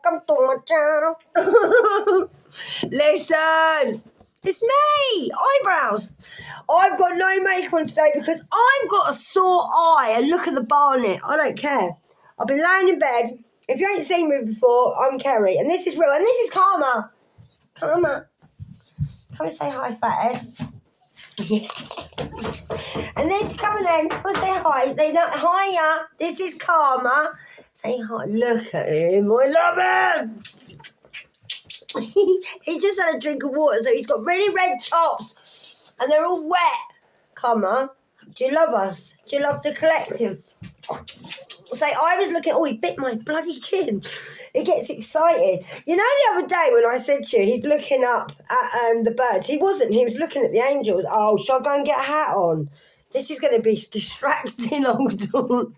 welcome to my channel. Listen, it's me, eyebrows. I've got no makeup on today because I've got a sore eye. And look at the bar on it. I don't care. I've been laying in bed. If you ain't seen me before, I'm Kerry. And this is real. And this is Karma. Karma. Come and say hi, fathead. And then come on then. Come and say hi. They don't. Hiya. This is Karma. Say hi. Look at him. I love him. He just had a drink of water, so he's got really red chops. And they're all wet. Karma. Do you love us? Do you love the collective? Say, I was looking. Oh, he bit my bloody chin. He gets excited. You know, the other day when I said to you, he's looking up at the birds. He wasn't. He was looking at the angels. Oh, shall I go and get a hat on? This is going to be distracting. Hold on.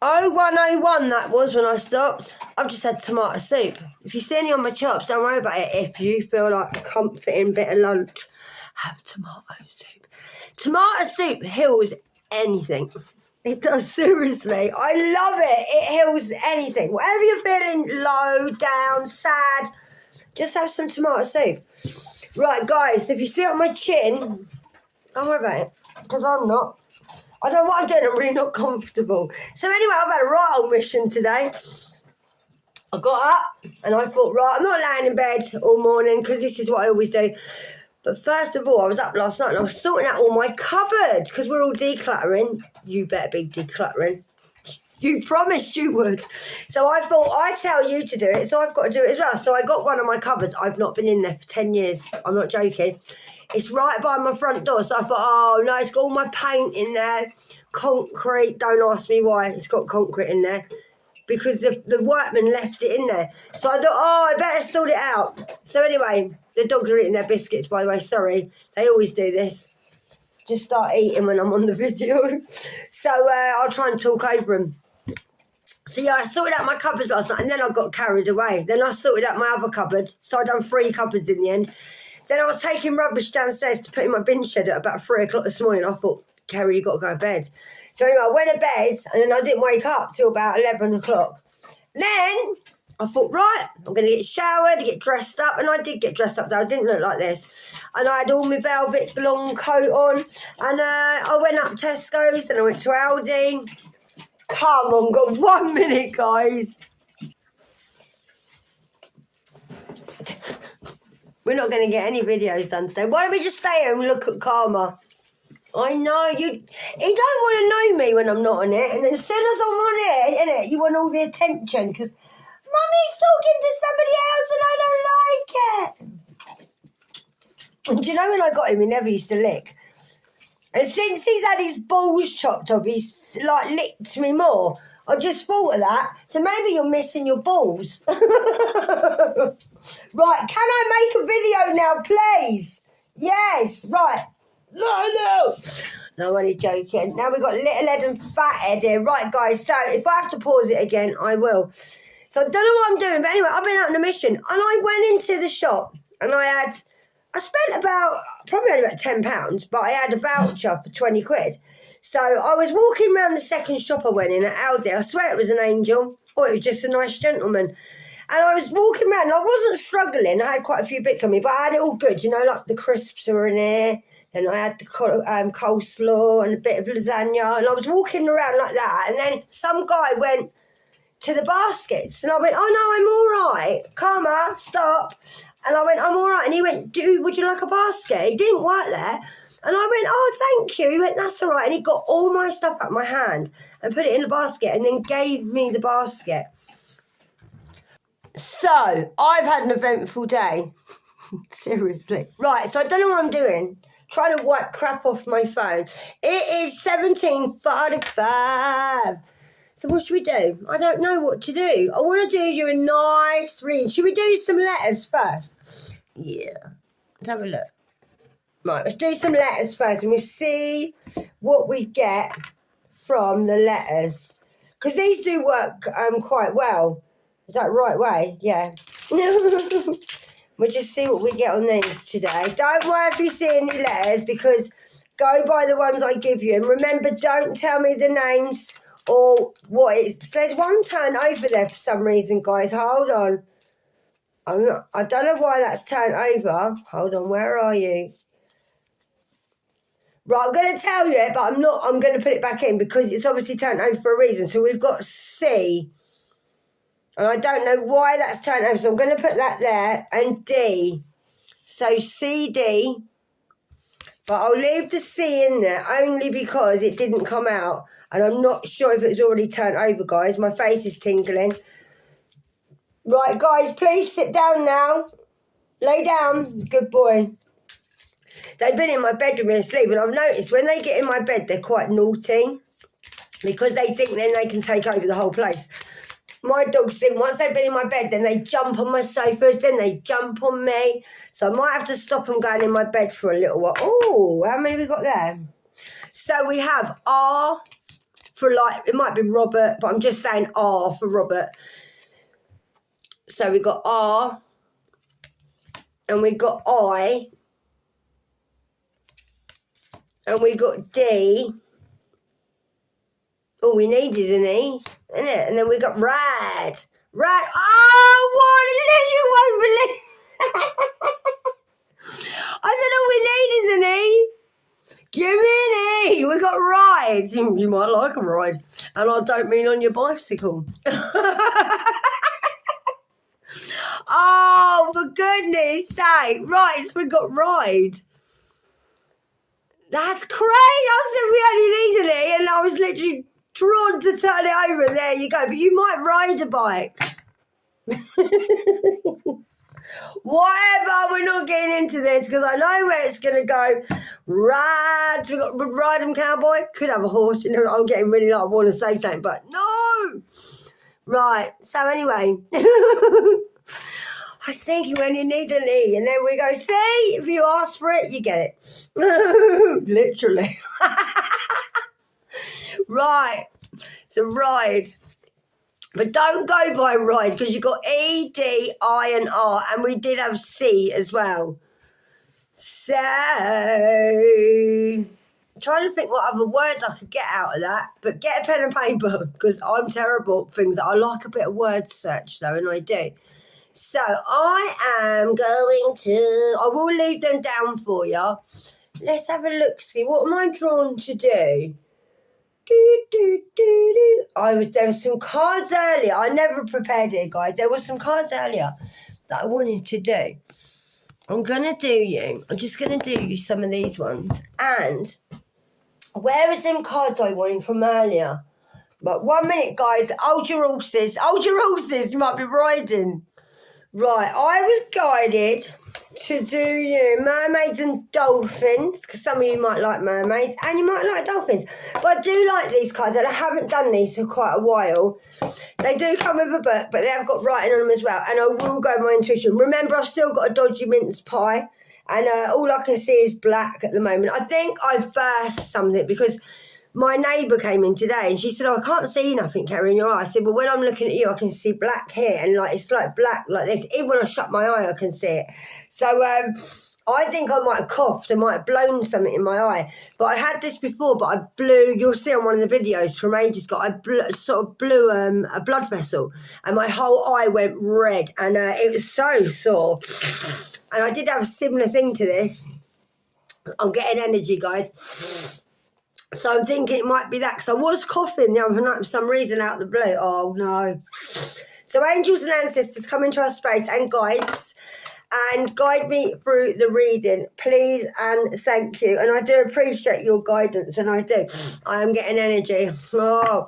0101 that was when I stopped. I've just had tomato soup. If you see any on my chops, don't worry about it. If you feel like a comforting bit of lunch, have tomato soup. Tomato soup heals anything. It does, seriously. I love it. It heals anything. Whatever you're feeling, low, down, sad, just have some tomato soup. Right, guys, if you see it on my chin, don't worry about it, because I'm not. I don't know what I'm doing. I'm really not comfortable. So anyway, I've had a right old mission today. I got up and I thought, right, I'm not laying in bed all morning because this is what I always do. But first of all, I was up last night and I was sorting out all my cupboards because we're all decluttering. You better be decluttering. You promised you would. So I thought I'd tell you to do it, so I've got to do it as well. So I got one of my cupboards. I've not been in there for 10 years. I'm not joking. It's right by my front door. So I thought, oh, no, it's got all my paint in there. Concrete. Don't ask me why it's got concrete in there. Because the workmen left it in there. So I thought, oh, I better sort it out. So anyway, the dogs are eating their biscuits, by the way. Sorry. They always do this. Just start eating when I'm on the video. So I'll try and talk over them. So yeah, I sorted out my cupboards last night and then I got carried away. Then I sorted out my other cupboard. So I done 3 cupboards in the end. Then I was taking rubbish downstairs to put in my bin shed at about 3 o'clock this morning. I thought, Kerry, you got to go to bed. So anyway, I went to bed and then I didn't wake up till about 11 o'clock. Then I thought, right, I'm going to get showered, get dressed up. And I did get dressed up, though. I didn't look like this. And I had all my velvet long coat on. And I went up Tesco's, then I went to Aldi. Come on, got 1 minute, guys. We're not going to get any videos done today. Why don't we just stay here and look at Karma? I know, he don't want to know me when I'm not on it. And then as soon as I'm on it, innit, you want all the attention. Because Mummy's talking to somebody else and I don't like it. And do you know when I got him, he never used to lick. And since he's had his balls chopped off, he's like licked me more. I just thought of that. So maybe you're missing your balls. Right, can I make a video now, please? Yes, right. No. No, I'm only joking. Now we've got Little Ed and Fat Ed here. Right, guys, so if I have to pause it again, I will. So I don't know what I'm doing, but anyway, I've been out on a mission. And I went into the shop and I spent probably only about £10, but I had a voucher for 20 quid. So I was walking around the second shop I went in at Aldi. I swear it was an angel, or it was just a nice gentleman. And I was walking around, and I wasn't struggling. I had quite a few bits on me, but I had it all good. You know, like the crisps were in here, and I had the coleslaw and a bit of lasagna. And I was walking around like that, and then some guy went to the baskets. And I went, oh, no, I'm all right. Karma, stop. And I went, I'm all right. And he went, would you like a basket? He didn't work there. And I went, oh, thank you. He went, that's all right. And he got all my stuff out of my hand and put it in the basket and then gave me the basket. So, I've had an eventful day. Seriously. Right, so I don't know what I'm doing. Trying to wipe crap off my phone. It is 17:45. So what should we do? I don't know what to do. I want to do you a nice read. Should we do some letters first? Yeah. Let's have a look. Right, let's do some letters first and we'll see what we get from the letters. Because these do work quite well. Is that the right way? Yeah. We'll just see what we get on these today. Don't worry if you see any letters because go by the ones I give you. And remember, don't tell me the names or what it's. There's one turn over there for some reason, guys. Hold on. I don't know why that's turned over. Hold on, where are you? Right, I'm going to tell you it, but I'm not. I'm going to put it back in because it's obviously turned over for a reason. So we've got C, and I don't know why that's turned over. So I'm going to put that there, and D. So CD, but I'll leave the C in there only because it didn't come out, and I'm not sure if it's already turned over, guys. My face is tingling. Right, guys, please sit down now. Lay down. Good boy. They've been in my bedroom asleep, and I've noticed when they get in my bed, they're quite naughty because they think then they can take over the whole place. My dogs think once they've been in my bed, then they jump on my sofas, then they jump on me. So I might have to stop them going in my bed for a little while. Oh, how many have we got there? So we have R for like, it might be Robert, but I'm just saying R for Robert. So we got R, and we got I, and we got D. All we need is an E, isn't it? And then we got Rad. Rad. Oh, what? You won't believe. I said all we need is an E. Give me an E. We got Ride. You might like a ride. And I don't mean on your bicycle. Oh, for goodness sake. Right, so we got Ride. That's crazy. I said we only need an E, and I was literally drawn to turn it over, and there you go. But you might ride a bike. Whatever, we're not getting into this because I know where it's going to go. Ride. We got Ride 'em Cowboy. Could have a horse. You know, I'm getting really like I want to say something, but no. Right. So anyway, I was thinking when you need an E, and then we go, see, if you ask for it, you get it. Literally. Right. So Ride. But don't go by Ride because you've got E, D, I and R, and we did have C as well. So, I'm trying to think what other words I could get out of that. But get a pen and paper because I'm terrible at things. I like a bit of word search though, and I do. So, I am going to, I will leave them down for you. Let's have a look, see. What am I drawn to do? There were some cards earlier. I never prepared it, guys. There were some cards earlier that I wanted to do. I'm just gonna do you some of these ones. And where are some cards I wanted from earlier? But 1 minute, guys. Hold your horses. Hold your horses. You might be riding. Right, I was guided to do mermaids and dolphins, because some of you might like mermaids and you might like dolphins. But I do like these cards, and I haven't done these for quite a while. They do come with a book, but they have got writing on them as well. And I will go with my intuition. Remember, I've still got a dodgy mince pie, and all I can see is black at the moment. I think I've burst something because my neighbour came in today and she said, oh, I can't see nothing, Kerry, in your eye. I said, well, when I'm looking at you, I can see black here. And like it's like black like this. Even when I shut my eye, I can see it. So I think I might have coughed. I might have blown something in my eye. But I had this before, but I blew, you'll see on one of the videos from ages ago, I sort of blew a blood vessel. And my whole eye went red. And it was so sore. And I did have a similar thing to this. I'm getting energy, guys. So I'm thinking it might be that, because I was coughing the other night for some reason out of the blue. Oh, no. So angels and ancestors come into our space and guides and guide me through the reading, please and thank you. And I do appreciate your guidance, and I do. I am getting energy. Oh.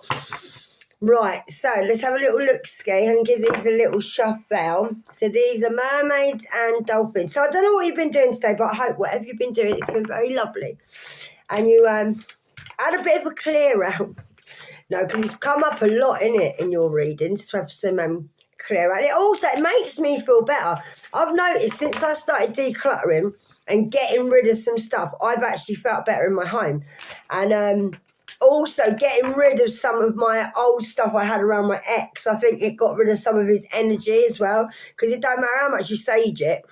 Right, so let's have a little look-ski and give these a little shuffle. So these are mermaids and dolphins. So I don't know what you've been doing today, but I hope whatever you've been doing, it's been very lovely. And you had a bit of a clear out. No, because it's come up a lot, innit, in your readings to have some clear out. It makes me feel better. I've noticed since I started decluttering and getting rid of some stuff, I've actually felt better in my home. And also getting rid of some of my old stuff I had around my ex. I think it got rid of some of his energy as well, because it don't matter how much you sage it.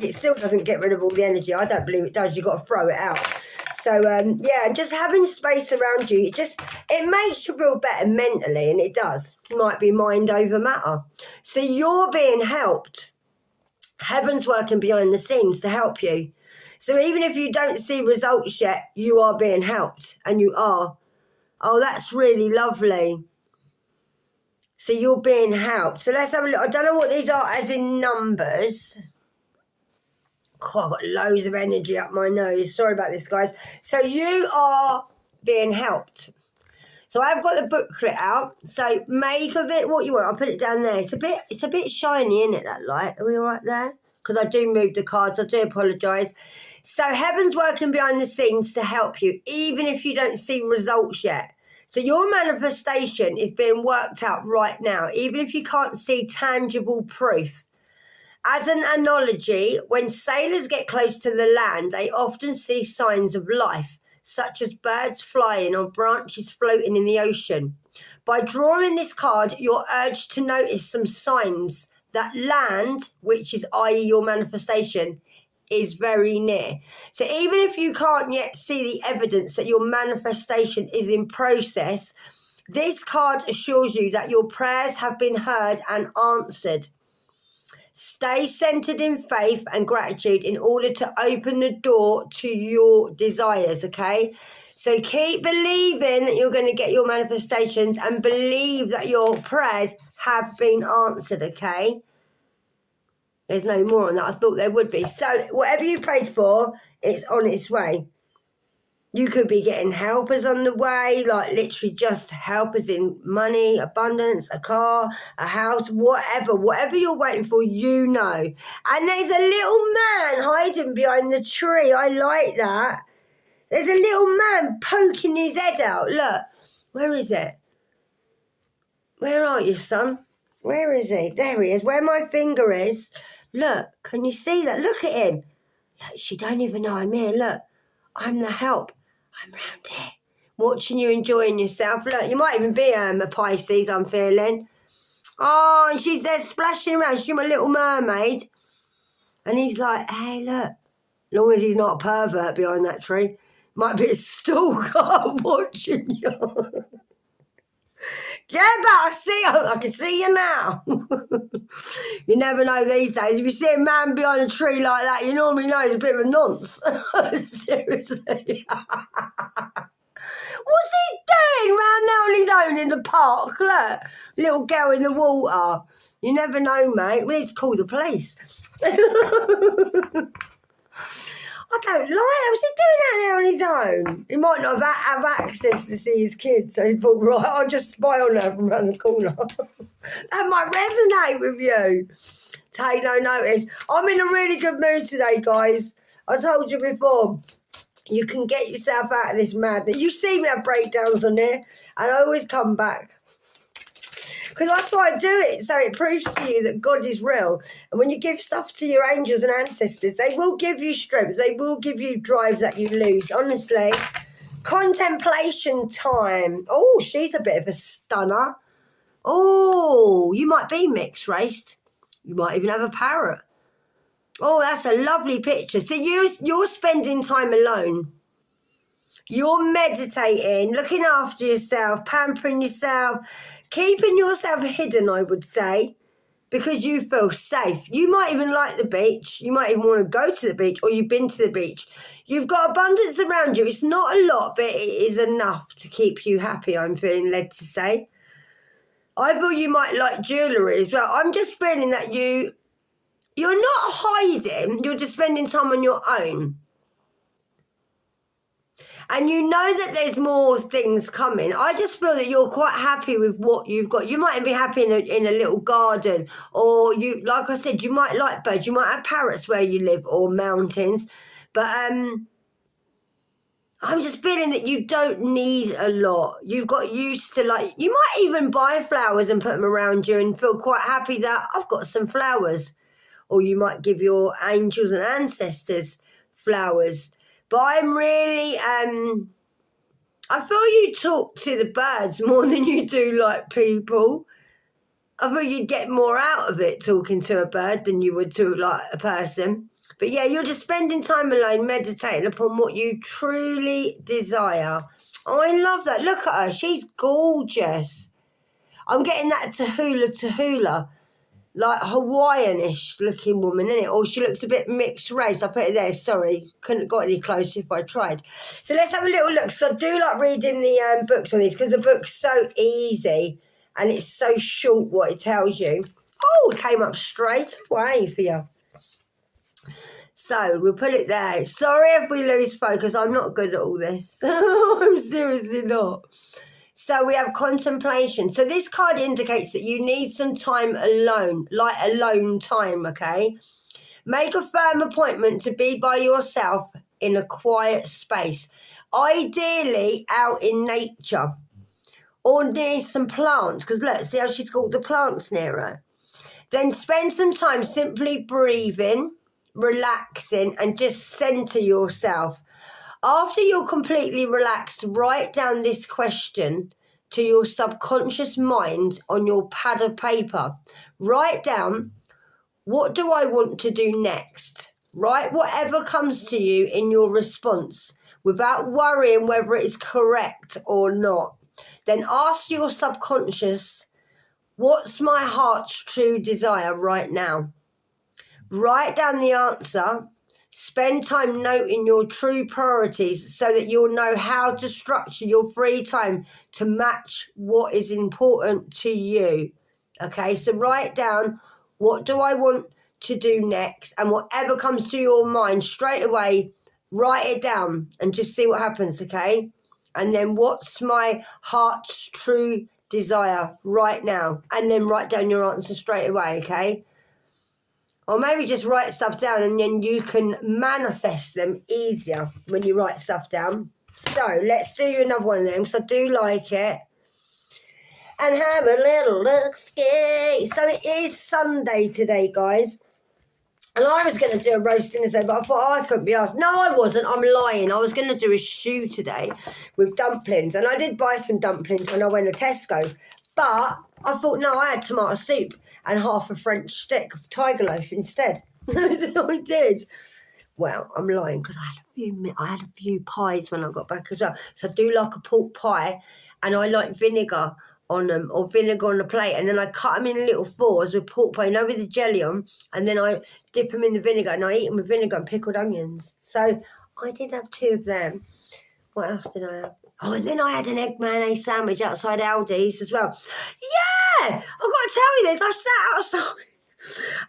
it still doesn't get rid of all the energy. I don't believe it does. You've got to throw it out. So, yeah, just having space around you, it makes you feel better mentally, and it does. It might be mind over matter. So you're being helped. Heaven's working behind the scenes to help you. So even if you don't see results yet, you are being helped, and you are. Oh, that's really lovely. So you're being helped. So let's have a look. I don't know what these are as in numbers. God, I've got loads of energy up my nose. Sorry about this, guys. So you are being helped. So I've got the booklet out. So make of it what you want. I'll put it down there. It's a bit shiny, isn't it, that light? Are we all right there? Because I do move the cards. I do apologise. So heaven's working behind the scenes to help you, even if you don't see results yet. So your manifestation is being worked out right now, even if you can't see tangible proof. As an analogy, when sailors get close to the land, they often see signs of life, such as birds flying or branches floating in the ocean. By drawing this card, you're urged to notice some signs that land, which is i.e. your manifestation, is very near. So even if you can't yet see the evidence that your manifestation is in process, this card assures you that your prayers have been heard and answered. Stay centered in faith and gratitude in order to open the door to your desires, okay? So keep believing that you're going to get your manifestations and believe that your prayers have been answered, okay? There's no more on that. I thought there would be. So whatever you prayed for, it's on its way. You could be getting helpers on the way, like literally just helpers in money, abundance, a car, a house, whatever. Whatever you're waiting for, you know. And there's a little man hiding behind the tree. I like that. There's a little man poking his head out. Look, where is it? Where are you, son? Where is he? There he is, where my finger is. Look, can you see that? Look at him. Look, she don't even know I'm here. Look, I'm the help. I'm round here. Watching you, enjoying yourself. Look, you might even be a Pisces, I'm feeling. Oh, and she's there splashing around. She's my little mermaid. And he's like, hey, look. As long as he's not a pervert behind that tree. Might be a stalker watching you. Yeah, but I can see you now. You never know these days. If you see a man behind a tree like that, you normally know he's a bit of a nonce. Seriously. What's he doing round there on his own in the park? Look, little girl in the water. You never know, mate. We need to call the police. I don't like it. What's he doing out there on his own? He might not have access to see his kids, so he thought, right, I'll just spy on her from around the corner. That might resonate with you. Take no notice. I'm in a really good mood today, guys. I told you before, you can get yourself out of this madness. You see me have breakdowns on there, and I always come back. Because that's why I do it, so it proves to you that God is real. And when you give stuff to your angels and ancestors, they will give you strength. They will give you drive that you lose, honestly. Contemplation time. Oh, she's a bit of a stunner. Oh, you might be mixed raced. You might even have a parrot. Oh, that's a lovely picture. So you're spending time alone. You're meditating, looking after yourself, pampering yourself, keeping yourself hidden, I would say, because you feel safe. You might even like the beach. You might even want to go to the beach, or you've been to the beach. You've got abundance around you. It's not a lot, but it is enough to keep you happy, I'm feeling led to say. I feel you might like jewellery as well. I'm just feeling that you're not hiding. You're just spending time on your own. And you know that there's more things coming. I just feel that you're quite happy with what you've got. You might be happy in a little garden, or you, like I said, you might like birds. You might have parrots where you live, or mountains. But I'm just feeling that you don't need a lot. You've got used to, like, you might even buy flowers and put them around you and feel quite happy that I've got some flowers. Or you might give your angels and ancestors flowers. But I'm really, I feel you talk to the birds more than you do like people. I feel you'd get more out of it talking to a bird than you would to like a person. But yeah, you're just spending time alone, meditating upon what you truly desire. Oh, I love that. Look at her. She's gorgeous. I'm getting that Tahula, like Hawaiian-ish looking woman, isn't it? Or she looks a bit mixed race. I put it there, sorry. Couldn't have got any closer if I tried. So let's have a little look. So I do like reading the books on these because the book's so easy and it's so short what it tells you. Oh, it came up straight away for you. So we'll put it there. Sorry if we lose focus. I'm not good at all this. I'm seriously not. So we have contemplation. So this card indicates that you need some time alone, like alone time, okay? Make a firm appointment to be by yourself in a quiet space, ideally out in nature or near some plants, because look, see how she's got the plants near her. Then spend some time simply breathing, relaxing, and just center yourself. After you're completely relaxed, write down this question to your subconscious mind on your pad of paper. Write down, what do I want to do next? Write whatever comes to you in your response without worrying whether it is correct or not. Then ask your subconscious, what's my heart's true desire right now? Write down the answer. Spend time noting your true priorities so that you'll know how to structure your free time to match what is important to you. Okay, so write down, what do I want to do next? And whatever comes to your mind straight away, write it down and just see what happens, okay? And then what's my heart's true desire right now? And then write down your answer straight away, okay? Or maybe just write stuff down and then you can manifest them easier when you write stuff down. So let's do another one of them because I do like it. And have a little look-ski. So it is Sunday today, guys. And I was going to do a roasting today, but I thought I couldn't be asked. No, I wasn't. I'm lying. I was going to do a stew today with dumplings. And I did buy some dumplings when I went to Tesco's. But I thought, no, I had tomato soup and half a French stick of tiger loaf instead. So I did. Well, I'm lying because I had a few pies when I got back as well. So I do like a pork pie, and I like vinegar on them, or vinegar on the plate, and then I cut them in little fours with pork pie, with the jelly on, and then I dip them in the vinegar and I eat them with vinegar and pickled onions. So I did have 2 of them. What else did I have? Oh, and then I had an egg mayonnaise sandwich outside Aldi's as well. Yeah! I've got to tell you this. I sat outside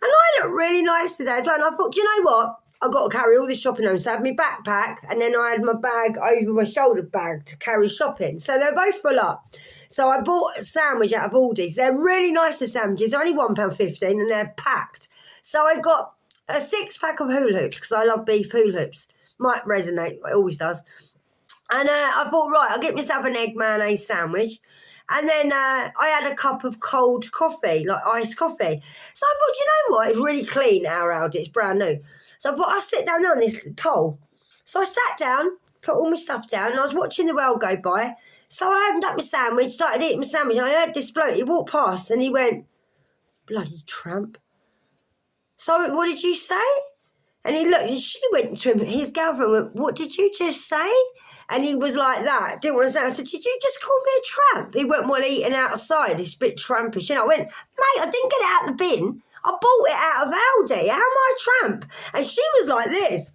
and I look really nice today as well. And I thought, do you know what? I've got to carry all this shopping home. So I had my backpack and then I had my bag over my shoulder bag to carry shopping. So they're both full up. So I bought a sandwich out of Aldi's. They're really nice, the sandwiches. They're only £1.15 and they're packed. So I got a 6-pack of hula hoops because I love beef hula hoops. Might resonate. It always does. And I thought, right, I'll get myself an egg mayonnaise sandwich. And then I had a cup of cold coffee, like iced coffee. So I thought, you know what? It's really clean, our Aldi. It's brand new. So I thought, I'll sit down on this pole. So I sat down, put all my stuff down, and I was watching the world go by. So I opened up my sandwich, started eating my sandwich, and I heard this bloke, he walked past, and he went, bloody tramp. So what did you say? And he looked, and she went to him, his girlfriend went, what did you just say? And he was like that, didn't want to say. I said, did you just call me a tramp? He went, well, eating outside, it's a bit trampish. And I went, mate, I didn't get it out of the bin. I bought it out of Aldi. How am I a tramp? And she was like this.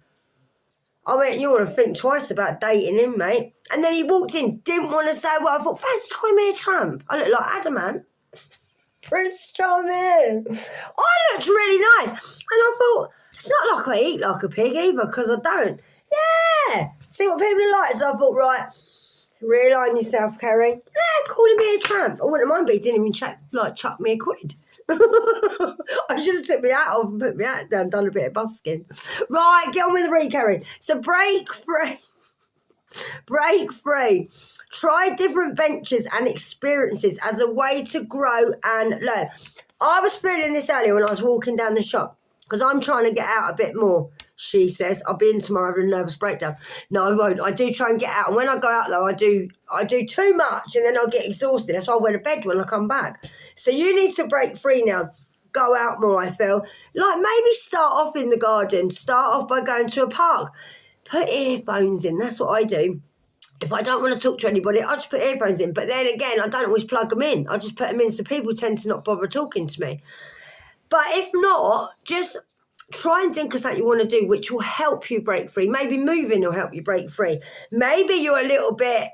I went, you ought to think twice about dating him, mate. And then he walked in, didn't want to say what I thought, fancy calling me a tramp. I look like Adamant. Prince Charming. I looked really nice. And I thought, it's not like I eat like a pig either, because I don't. Yeah. See what people are like. So I thought, right, realign yourself, Kerry. Yeah, calling me a tramp. I wouldn't mind, but he didn't even chuck me a quid. I should have took my hat off and put my hat down, done a bit of busking. Right, get on with the read, Kerry. So break free. Break free. Try different ventures and experiences as a way to grow and learn. I was feeling this earlier when I was walking down the shop because I'm trying to get out a bit more. She says, I'll be in tomorrow having a nervous breakdown. No, I won't. I do try and get out. And when I go out, though, I do too much and then I'll get exhausted. That's why I go to bed when I come back. So you need to break free now. go out more, I feel. Like maybe start off in the garden, start off by going to a park. Put earphones in, that's what I do. If I don't want to talk to anybody, I just put earphones in. But then again, I don't always plug them in. I just put them in so people tend to not bother talking to me. But if not, just try and think of something you want to do which will help you break free. Maybe moving will help you break free. Maybe you're a little bit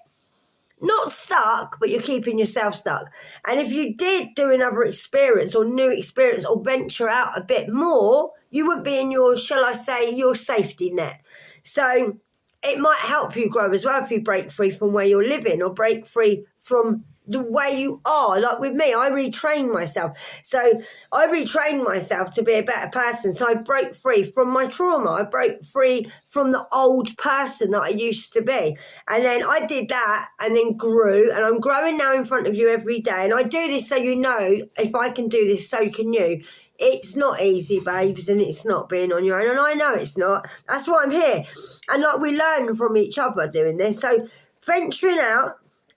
not stuck, but you're keeping yourself stuck. And if you did do another experience or new experience or venture out a bit more, you wouldn't be in your, shall I say, your safety net. So it might help you grow as well if you break free from where you're living or break free from the way you are. Like with me, I retrained myself. So I retrained myself to be a better person. So I broke free from my trauma. I broke free from the old person that I used to be. And then I did that and then grew. And I'm growing now in front of you every day. And I do this so you know, if I can do this, so can you. It's not easy, babes, and it's not being on your own. And I know it's not. That's why I'm here. And like we learn from each other doing this. So venturing out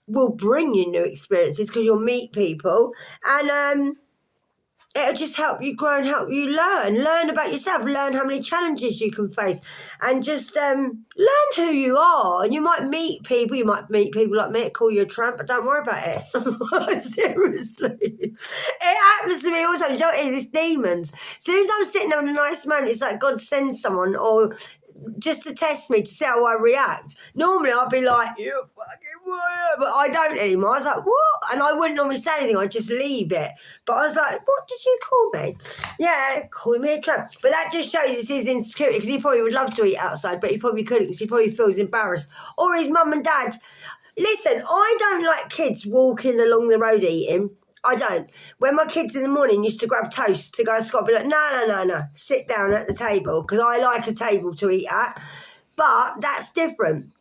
will bring you new experiences because you'll meet people, and it'll just help you grow and help you learn about yourself, learn how many challenges you can face, and just learn who you are. And you might meet people like me that call you a tramp, but don't worry about it. Seriously, it happens to me all the time. You know what it is? It's demons. As soon as I'm sitting there on a nice moment, it's like God sends someone or just to test me to see how I react. Normally I'd be like, you fucking whatever, but I don't anymore. I was like, what? And I wouldn't normally say anything, I'd just leave it. But I was like, what did you call me? Yeah, calling me a tramp. But that just shows it's his insecurity, because he probably would love to eat outside, but he probably couldn't because he probably feels embarrassed. Or his mum and dad. Listen, I don't like kids walking along the road eating. I don't. When my kids in the morning used to grab toast to go to school, I'd be like, no, sit down at the table, because I like a table to eat at. But that's different.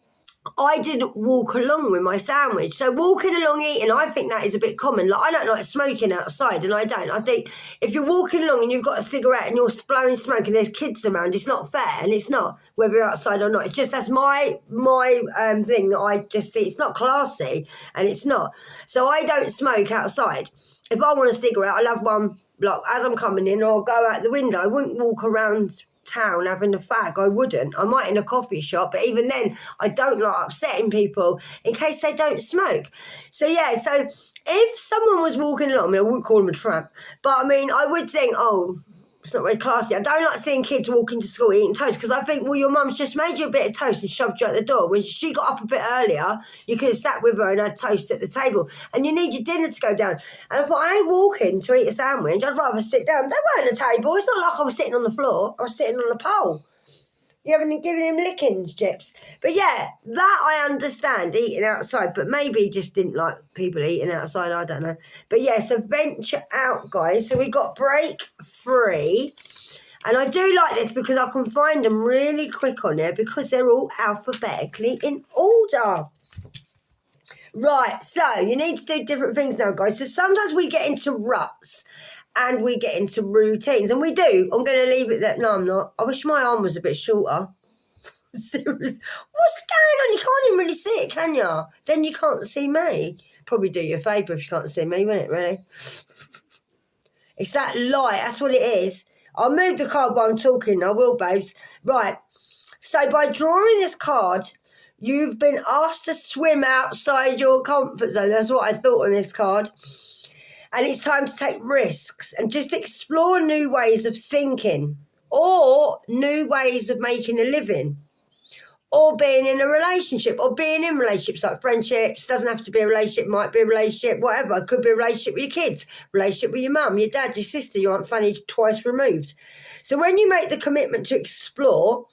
I didn't walk along with my sandwich. So walking along eating, I think that is a bit common. Like, I don't like smoking outside, and I don't. I think if you're walking along and you've got a cigarette and you're blowing smoke and there's kids around, it's not fair, and it's not, whether you're outside or not. It's just, that's my thing that I just think it's not classy, and it's not. So I don't smoke outside. If I want a cigarette, I'll have one like as I'm coming in, or I'll go out the window. I wouldn't walk around town having a fag. I wouldn't. I might in a coffee shop, but even then I don't like upsetting people in case they don't smoke. So yeah, so if someone was walking along, I mean, I wouldn't call them a tramp, but I mean, I would think, oh, it's not very classy. I don't like seeing kids walking to school eating toast, because I think, well, your mum's just made you a bit of toast and shoved you out the door. When she got up a bit earlier, you could have sat with her and had toast at the table, and you need your dinner to go down. And I thought, I ain't walking to eat a sandwich. I'd rather sit down. They weren't a table. It's not like I was sitting on the floor. I was sitting on a pole. You haven't given him lickings, Jips. But yeah, that I understand, eating outside, but maybe he just didn't like people eating outside, I don't know. But yeah, so venture out, guys. So we got break free. And I do like this because I can find them really quick on there because they're all alphabetically in order. Right, so you need to do different things now, guys. So sometimes we get into ruts and we get into routines, and we do. I'm going to leave it that. No, I'm not. I wish my arm was a bit shorter. Serious. What's going on? You can't even really see it, can you? Then you can't see me. Probably do you a favour if you can't see me, wouldn't it, really? It's that light. That's what it is. I'll move the card while I'm talking. I will, babes. Right. So by drawing this card, you've been asked to swim outside your comfort zone. That's what I thought on this card. And it's time to take risks and just explore new ways of thinking, or new ways of making a living, or being in a relationship, or being in relationships, like friendships. Doesn't have to be a relationship, might be a relationship, whatever. It could be a relationship with your kids, relationship with your mum, your dad, your sister, your Aunt Fanny twice removed. So when you make the commitment to explore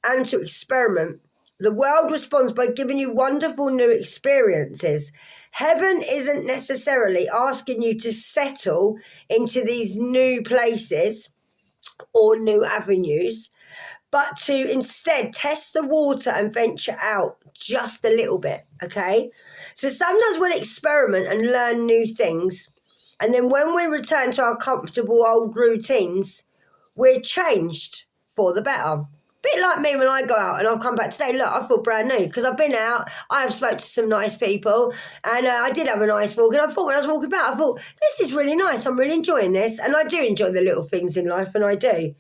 and to experiment, the world responds by giving you wonderful new experiences. Heaven isn't necessarily asking you to settle into these new places or new avenues, but to instead test the water and venture out just a little bit, okay? So sometimes we'll experiment and learn new things, and then when we return to our comfortable old routines, we're changed for the better. Bit like me when I go out and I'll come back to say, look, I feel brand new because I've been out, I have spoke to some nice people, and I did have a nice walk, and I thought when I was walking about, I thought, this is really nice, I'm really enjoying this, and I do enjoy the little things in life, and I do.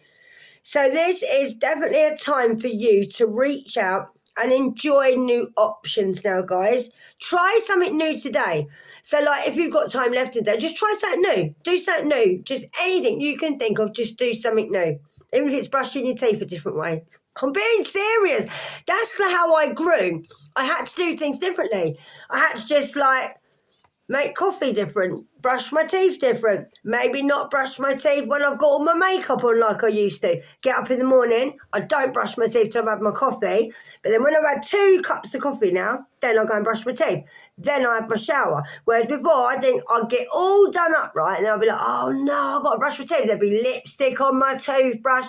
So this is definitely a time for you to reach out and enjoy new options now, guys. Try something new today. So, like, if you've got time left in the day, just try something new. Do something new. Just anything you can think of, just do something new. Even if it's brushing your teeth a different way. I'm being serious. That's how I grew. I had to do things differently. I had to just, like, make coffee different, brush my teeth different, maybe not brush my teeth when I've got all my makeup on like I used to. Get up in the morning, I don't brush my teeth till I've had my coffee, but then when I've had 2 cups of coffee now, then I'll go and brush my teeth. Then I have my shower. Whereas before, I think I'd get all done up, right, and then I'll be like, oh no, I've got to brush my teeth. There'd be lipstick on my toothbrush,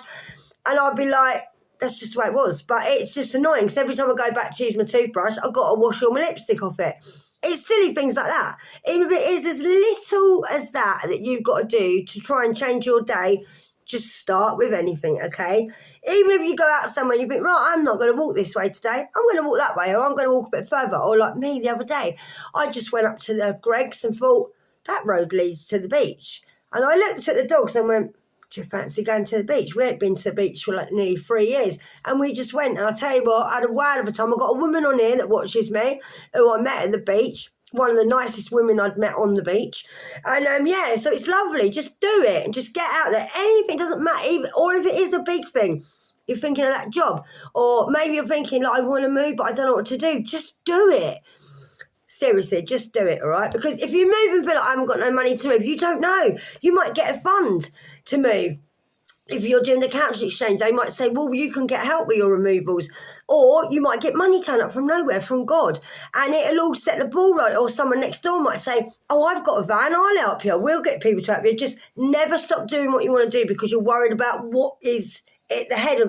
and I'd be like, that's just the way it was. But it's just annoying because every time I go back to use my toothbrush, I've got to wash all my lipstick off it. It's silly things like that. Even if it is as little as that you've got to do to try and change your day, just start with anything, okay? Even if you go out somewhere and you think, right, I'm not going to walk this way today. I'm going to walk that way, or I'm going to walk a bit further. Or like me the other day, I just went up to the Greggs and thought, that road leads to the beach. And I looked at the dogs and went, do you fancy going to the beach? We hadn't been to the beach for like nearly 3 years. And we just went. And I'll tell you what, I had a while of a time. I've got a woman on here that watches me, who I met at the beach. One of the nicest women I'd met on the beach. And yeah, so it's lovely. Just do it and just get out there. Anything doesn't matter, even, or if it is a big thing. You're thinking of that job. Or maybe you're thinking, like, I want to move, but I don't know what to do. Just do it. Seriously, just do it, all right? Because if you move and feel like I haven't got no money to move, you don't know. You might get a fund to move. If you're doing the council exchange, they might say, well, you can get help with your removals. Or you might get money turned up from nowhere, from God. And it'll all set the ball right. Or someone next door might say, oh, I've got a van, I'll help you. We'll get people to help you. Just never stop doing what you want to do because you're worried about what is at the head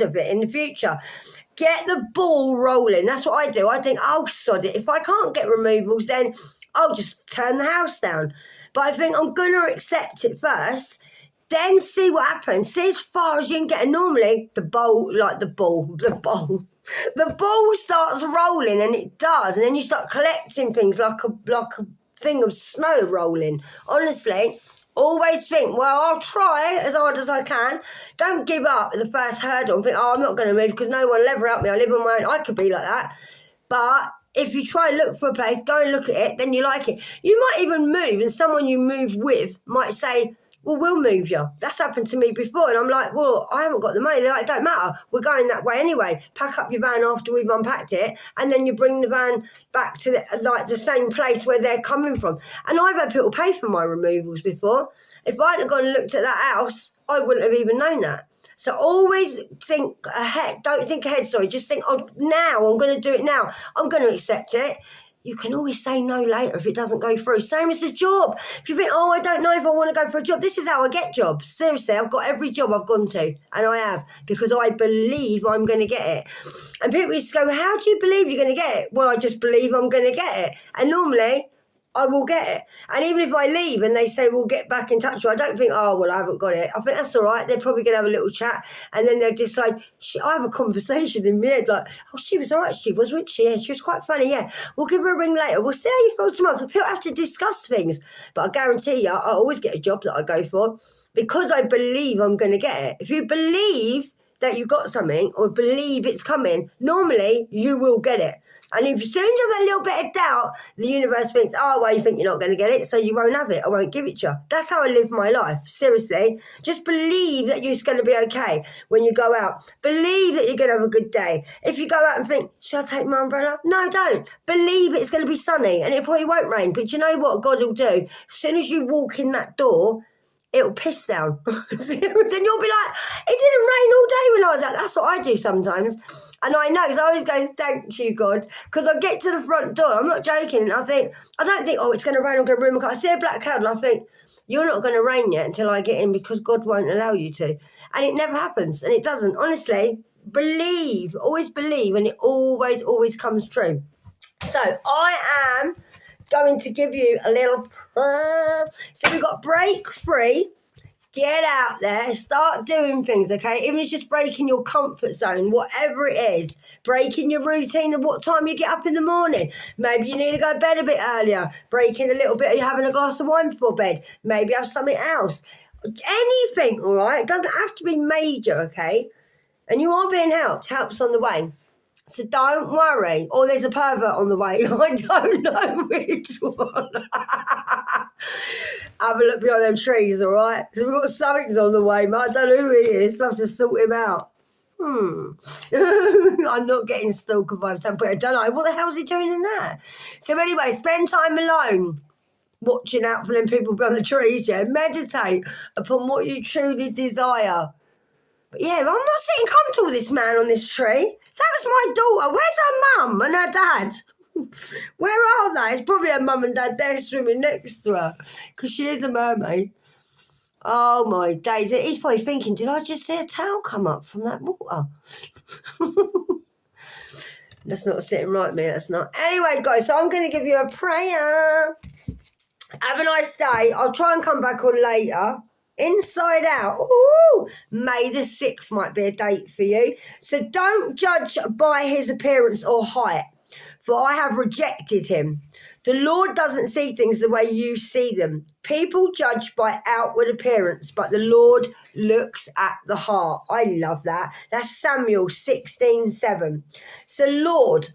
of it in the future. Get the ball rolling. That's what I do. I think, oh, sod it. If I can't get removals, then I'll just turn the house down. But I think I'm going to accept it first, then see what happens. See as far as you can get. And normally, the ball starts rolling, and it does. And then you start collecting things like a thing of snow rolling. Honestly, always think, well, I'll try as hard as I can. Don't give up at the first hurdle and think, oh, I'm not going to move because no one will ever help me. I live on my own. I could be like that. But if you try and look for a place, go and look at it, then you like it. You might even move, and someone you move with might say, well, we'll move you. That's happened to me before. And I'm like, well, I haven't got the money. They're like, it don't matter. We're going that way anyway. Pack up your van after we've unpacked it. And then you bring the van back to the same place where they're coming from. And I've had people pay for my removals before. If I hadn't gone and looked at that house, I wouldn't have even known that. So always think ahead. Don't think ahead, sorry. Just think, oh, now. I'm going to do it now. I'm going to accept it. You can always say no later if it doesn't go through. Same as a job. If you think, oh, I don't know if I want to go for a job, this is how I get jobs. Seriously, I've got every job I've gone to, and I have, because I believe I'm going to get it. And people used to go, well, how do you believe you're going to get it? Well, I just believe I'm going to get it. And normally, I will get it. And even if I leave and they say, we'll get back in touch with you, I don't think, oh, well, I haven't got it. I think that's all right. They're probably going to have a little chat. And then they'll decide, I have a conversation in my head like, oh, she was all right. She was, wasn't she? Yeah, she was quite funny. Yeah, we'll give her a ring later. We'll see how you feel tomorrow. Because people have to discuss things. But I guarantee you, I always get a job that I go for because I believe I'm going to get it. If you believe that you've got something or believe it's coming, normally you will get it. And if as soon as you have a little bit of doubt, the universe thinks, oh, well, you think you're not going to get it, so you won't have it. I won't give it to you. That's how I live my life. Seriously. Just believe that it's going to be okay when you go out. Believe that you're going to have a good day. If you go out and think, should I take my umbrella? No, don't. Believe it's going to be sunny and it probably won't rain. But you know what God will do? As soon as you walk in that door, it'll piss down. And you'll be like, it didn't rain all day when I was out. That's what I do sometimes. And I know, because I always go, thank you, God. Because I get to the front door, I'm not joking, and I don't think, oh, it's going to rain, I'm going to ruin my car. I see a black cloud and I think, you're not going to rain yet until I get in because God won't allow you to. And it never happens, and it doesn't. Honestly, believe, always believe, and it always comes true. So I am going to give you a little, so we've got break free. Get out there, start doing things, okay? Even if it's just breaking your comfort zone, whatever it is, breaking your routine of what time you get up in the morning. Maybe you need to go to bed a bit earlier, breaking a little bit of you having a glass of wine before bed, maybe have something else. Anything, all right? It doesn't have to be major, okay? And you are being helped. Help's on the way. So don't worry. Or there's a pervert on the way. I don't know which one. Have a look behind them trees, all right? So we've got something's on the way, but I don't know who he is. We'll have to sort him out. I'm not getting stalker vibes. I don't know. What the hell's he doing in there? So anyway, spend time alone. Watching out for them people behind the trees, yeah? Meditate upon what you truly desire. But yeah, I'm not sitting comfortable with this man on this tree. That was my daughter. Where's her mum and her dad? Where are they? It's probably her mum and dad there swimming next to her because she is a mermaid. Oh, my days. He's probably thinking, did I just see a tail come up from that water? That's not sitting right, me. That's not. Anyway, guys, so I'm going to give you a prayer. Have a nice day. I'll try and come back on later. Inside Out. Ooh, May the 6th might be a date for you. So don't judge by his appearance or height, for I have rejected him. The Lord doesn't see things the way you see them. People judge by outward appearance, but the Lord looks at the heart. I love that. That's Samuel 16:7. So Lord,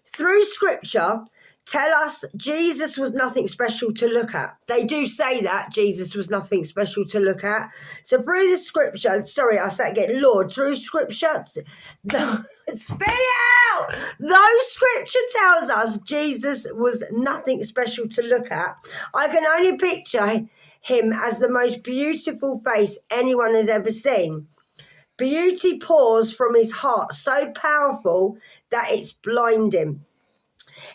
through scripture, tell us Jesus was nothing special to look at. They do say that Jesus was nothing special to look at. So through the scripture, sorry, I'll say it again, Lord, through scripture, spit it out! Though scripture tells us Jesus was nothing special to look at, I can only picture him as the most beautiful face anyone has ever seen. Beauty pours from his heart, so powerful that it's blinding.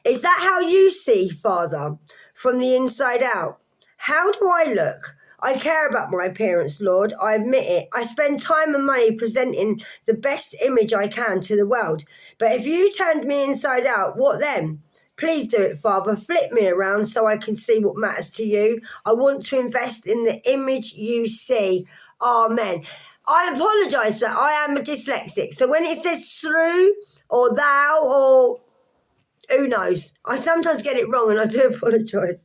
Is that how you see, Father, from the inside out? How do I look? I care about my appearance, Lord. I admit it. I spend time and money presenting the best image I can to the world. But if you turned me inside out, what then? Please do it, Father. Flip me around so I can see what matters to you. I want to invest in the image you see. Amen. I apologise that I am a dyslexic. So when it says through or thou or who knows? I sometimes get it wrong and I do apologise.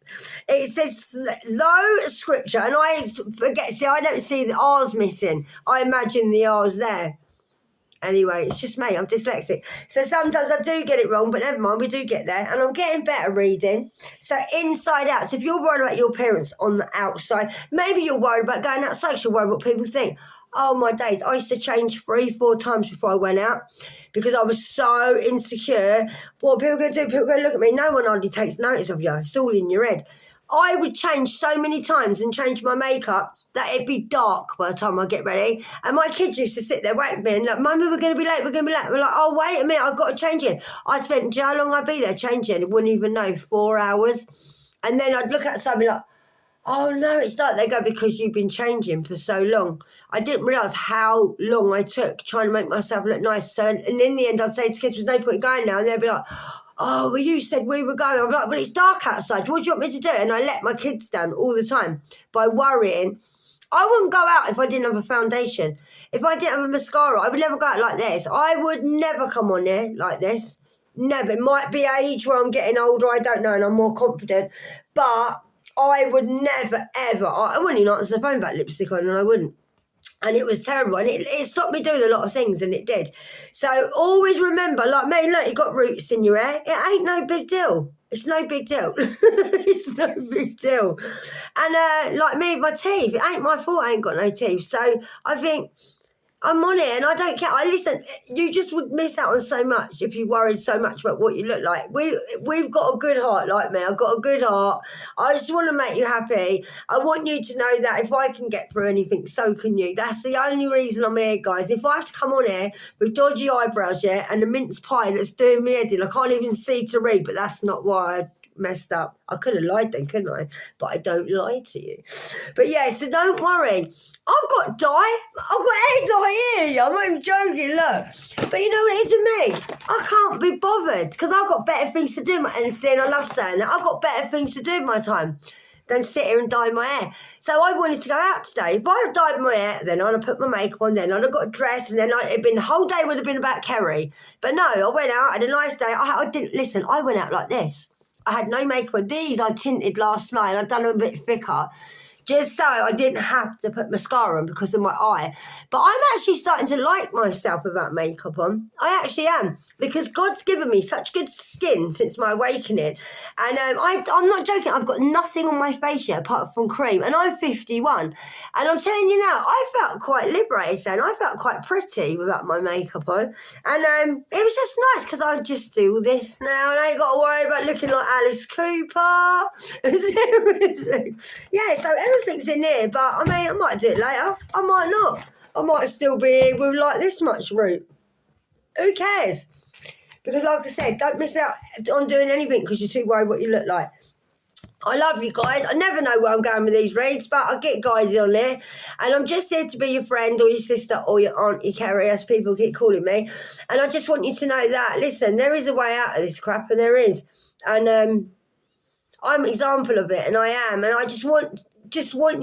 It says, though scripture, and I forget, see, I don't see the R's missing. I imagine the R's there. Anyway, it's just me. I'm dyslexic. So sometimes I do get it wrong, but never mind, we do get there. And I'm getting better reading. So inside out. So if you're worried about your appearance on the outside, maybe you're worried about going outside, you're worried what people think. Oh, my days. I used to change 3-4 times before I went out because I was so insecure. What are people going to do? People are going to look at me. No one hardly takes notice of you. It's all in your head. I would change so many times and change my makeup that it'd be dark by the time I get ready. And my kids used to sit there waiting for me and like, Mummy, we're going to be late, we're going to be late. We're like, oh, wait a minute, I've got to change it. I spent, do you know how long I'd be there changing? I wouldn't even know, 4 hours. And then I'd look at something like, oh, no, it's dark. They go, because you've been changing for so long. I didn't realise how long I took trying to make myself look nice. So, and in the end, I'd say to kids, there's no point going now. And they'd be like, oh, well, you said we were going. I'm like, well, it's dark outside. What do you want me to do? And I let my kids down all the time by worrying. I wouldn't go out if I didn't have a foundation. If I didn't have a mascara, I would never go out like this. I would never come on here like this. Never. It might be age where I'm getting older. I don't know, and I'm more confident. But I would never, ever. I wouldn't even answer the phone about lipstick on, and I wouldn't. And it was terrible. And it stopped me doing a lot of things, and it did. So always remember, like me, look, you got roots in your hair. It ain't no big deal. It's no big deal. It's no big deal. And like me, my teeth, it ain't my fault I ain't got no teeth. So I think I'm on it and I don't care. Listen, you just would miss out on so much if you worried so much about what you look like. We've got a good heart like me. I've got a good heart. I just want to make you happy. I want you to know that if I can get through anything, so can you. That's the only reason I'm here, guys. If I have to come on here with dodgy eyebrows, yeah, and a mince pie that's doing me head in, I can't even see to read, but that's not why I messed up. I could have lied then, couldn't I? But I don't lie to you. But yeah, so don't worry. I've got dye. I've got hair dye here. I'm not even joking, look. But you know what it is with me? I can't be bothered because I've got better things to do. And seeing, I love saying that. I've got better things to do with my time. than sit here and dye my hair. So I wanted to go out today. If I'd have dyed my hair, then I'd have put my makeup on, then I'd have got dressed, and then it'd been the whole day would have been about Kerry. But no, I went out, had a nice day. I didn't, listen, I went out like this. I had no makeup on. These I tinted last night, and I'd done them a bit thicker, just so I didn't have to put mascara on because of my eye. But I'm actually starting to like myself without makeup on. I actually am, because God's given me such good skin since my awakening. And I'm not joking, I've got nothing on my face yet apart from cream, and I'm 51. And I'm telling you now, I felt quite liberated, and I felt quite pretty without my makeup on. And it was just nice, because I just do all this now, and I ain't got to worry about looking like Alice Cooper. Yeah, so everything's in here, but I mean, I might do it later. I might not. I might still be here with like this much root. Who cares? Because like I said, don't miss out on doing anything because you're too worried what you look like. I love you guys. I never know where I'm going with these reads, but I get guided on there. And I'm just here to be your friend or your sister or your auntie Carrie, as people keep calling me. And I just want you to know that, listen, there is a way out of this crap, and there is. And I'm an example of it, and I am. And I just want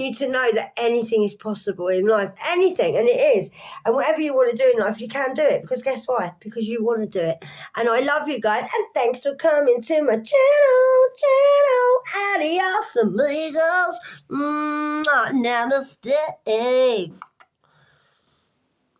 you to know that anything is possible in life. Anything, and it is. And whatever you want to do in life, you can do it. Because guess why? Because you want to do it. And I love you guys. And thanks for coming to my channel. Adios, amigos. Namaste.